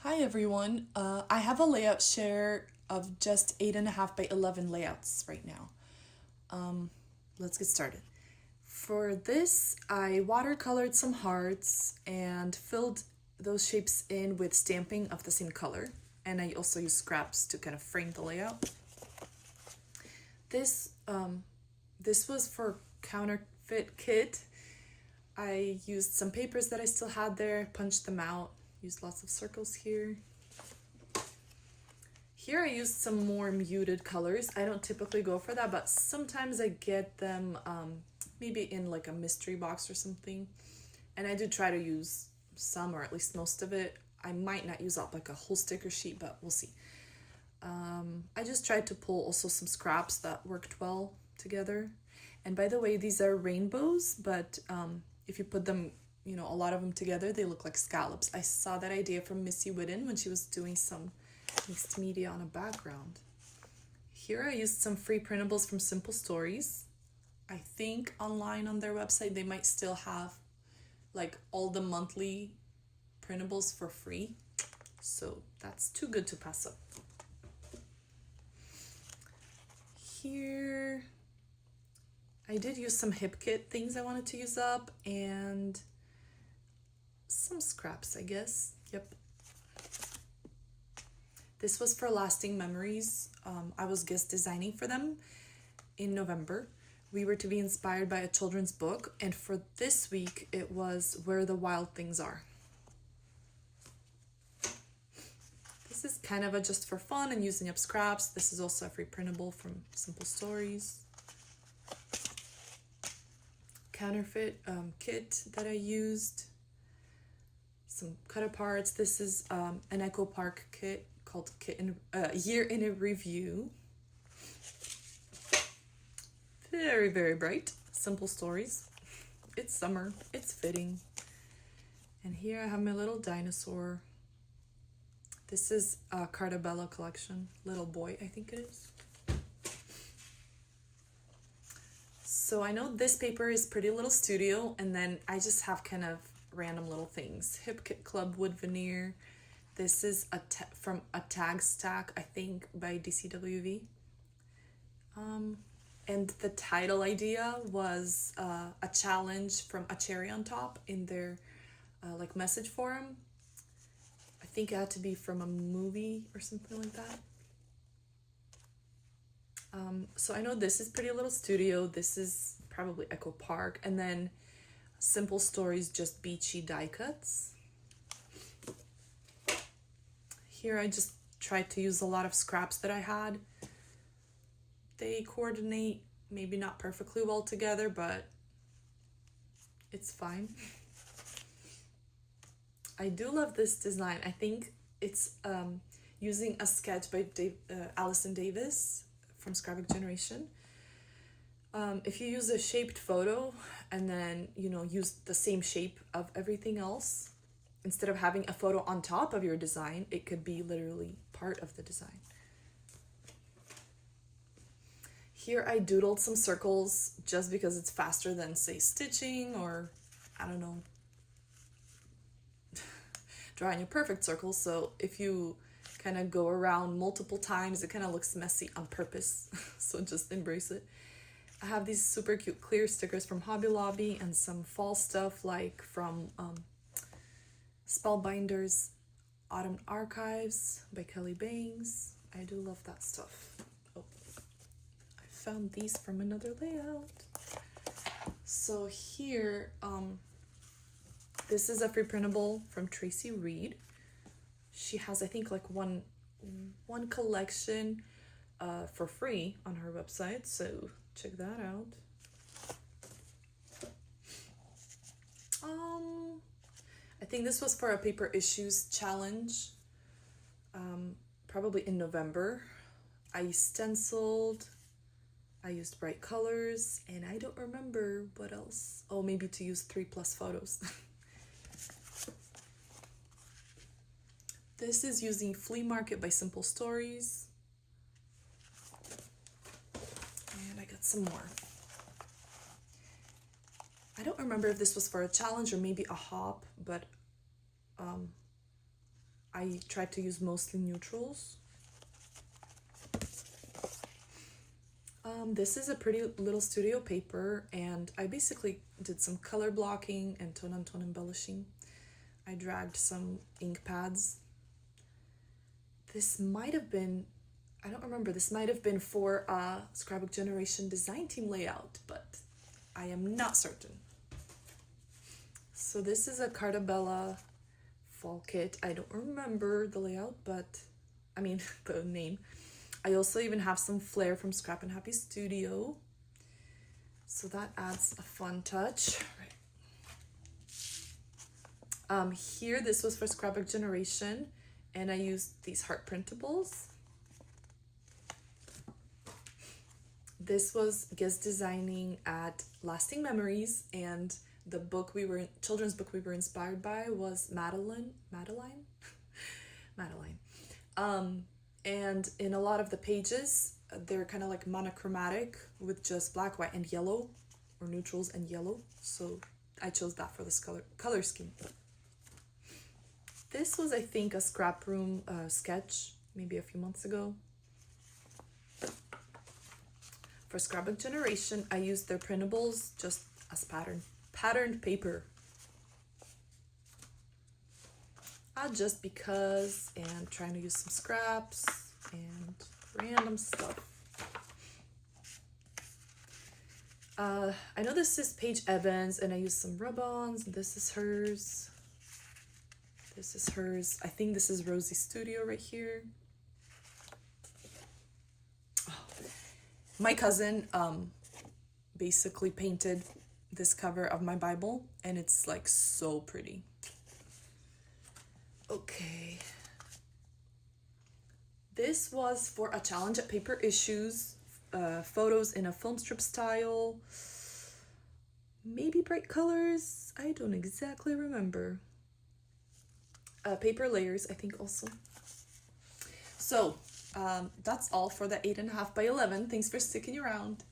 Hi everyone. I have a layout share of just 8.5 by 11 layouts right now. Let's get started. For this, I watercolored some hearts and filled those shapes in with stamping of the same color. And I also used scraps to kind of frame the layout. This was for counterfeit kit. I used some papers that I still had there, punched them out, used lots of circles here. Here I used some more muted colors. I don't typically go for that, but sometimes I get them maybe in like a mystery box or something. And I do try to use some, or at least most of it. I might not use up like a whole sticker sheet, but we'll see. I just tried to pull also some scraps that worked well together. And by the way, these are rainbows, but if you put them, a lot of them together, they look like scallops. I saw that idea from Missy Whitten when she was doing some mixed media on a background. Here I used some free printables from Simple Stories. I think online on their website they might still have like all the monthly printables for free. So that's too good to pass up. Here I did use some hip kit things I wanted to use up and some scraps, I guess. Yep. This was for Lasting Memories. I was guest designing for them in November. We were to be inspired by a children's book, and for this week it was Where the Wild Things Are. This is kind of a just for fun and using up scraps. This is also a free printable from Simple Stories. Counterfeit kit that I used. Some cut aparts. This is an Echo Park kit called Year in a Review. Very, very bright. Simple Stories. It's summer. It's fitting. And here I have my little dinosaur. This is a Cartabella collection. Little Boy, I think it is. So I know this paper is Pretty Little Studio, and then I just have kind of random little things. Hip Kit Club Wood Veneer. This is from a tag stack, I think, by DCWV. And the title idea was a challenge from A Cherry on Top in their like message forum. I think it had to be from a movie or something like that. So I know this is Pretty Little Studio. This is probably Echo Park. And then Simple Stories, just beachy die cuts. Here I just tried to use a lot of scraps that I had. They coordinate maybe not perfectly well together, but it's fine. I do love this design. I think it's using a sketch by Allison Davis from Scrapbook Generation. If you use a shaped photo and then, use the same shape of everything else, instead of having a photo on top of your design, it could be literally part of the design. Here I doodled some circles just because it's faster than, say, stitching or, I don't know, drawing a perfect circle. So if you kind of go around multiple times, it kind of looks messy on purpose. So just embrace it. I have these super cute clear stickers from Hobby Lobby and some fall stuff like from Spellbinders Autumn Archives by Kelly Bangs. I do love that stuff. Oh, I found these from another layout. So here, this is a free printable from Tracy Reed. She has, I think, like one collection for free on her website, so check that out. I think this was for a paper issues challenge, probably in November. I stenciled, I used bright colors, and I don't remember what else. Oh, maybe to use 3+ photos. This is using Flea Market by Simple Stories. And I got some more. I don't remember if this was for a challenge or maybe a hop, but I tried to use mostly neutrals. This is a pretty little studio paper, and I basically did some color blocking and tone-on-tone embellishing. I dragged some ink pads. This might have been, I don't remember, this might have been for a Scrapbook Generation design team layout, but I am not certain. So this is a Carta Bella fall kit. I don't remember the layout, but I mean the name. I also even have some flair from Scrap and Happy Studio, so that adds a fun touch. Here, this was for Scrapbook Generation, and I used these heart printables. This was guest designing at Lasting Memories, and the book children's book we were inspired by was Madeline. And in a lot of the pages, they're kind of like monochromatic with just black, white, and yellow, or neutrals and yellow. So I chose that for this color scheme. This was, I think, a scrap room sketch, maybe a few months ago. For Scrapbook Generation, I used their printables just as patterned paper. Just because, and trying to use some scraps and random stuff. I know this is Paige Evans, and I used some rub-ons. This is hers. This is hers. I think this is Rosie Studio right here. My cousin basically painted this cover of my Bible, and it's like so pretty. Okay. This was for a challenge at Paper Issues, photos in a film strip style, maybe bright colors, I don't exactly remember. Paper layers, I think also. So, that's all for the 8.5 by 11. Thanks for sticking around.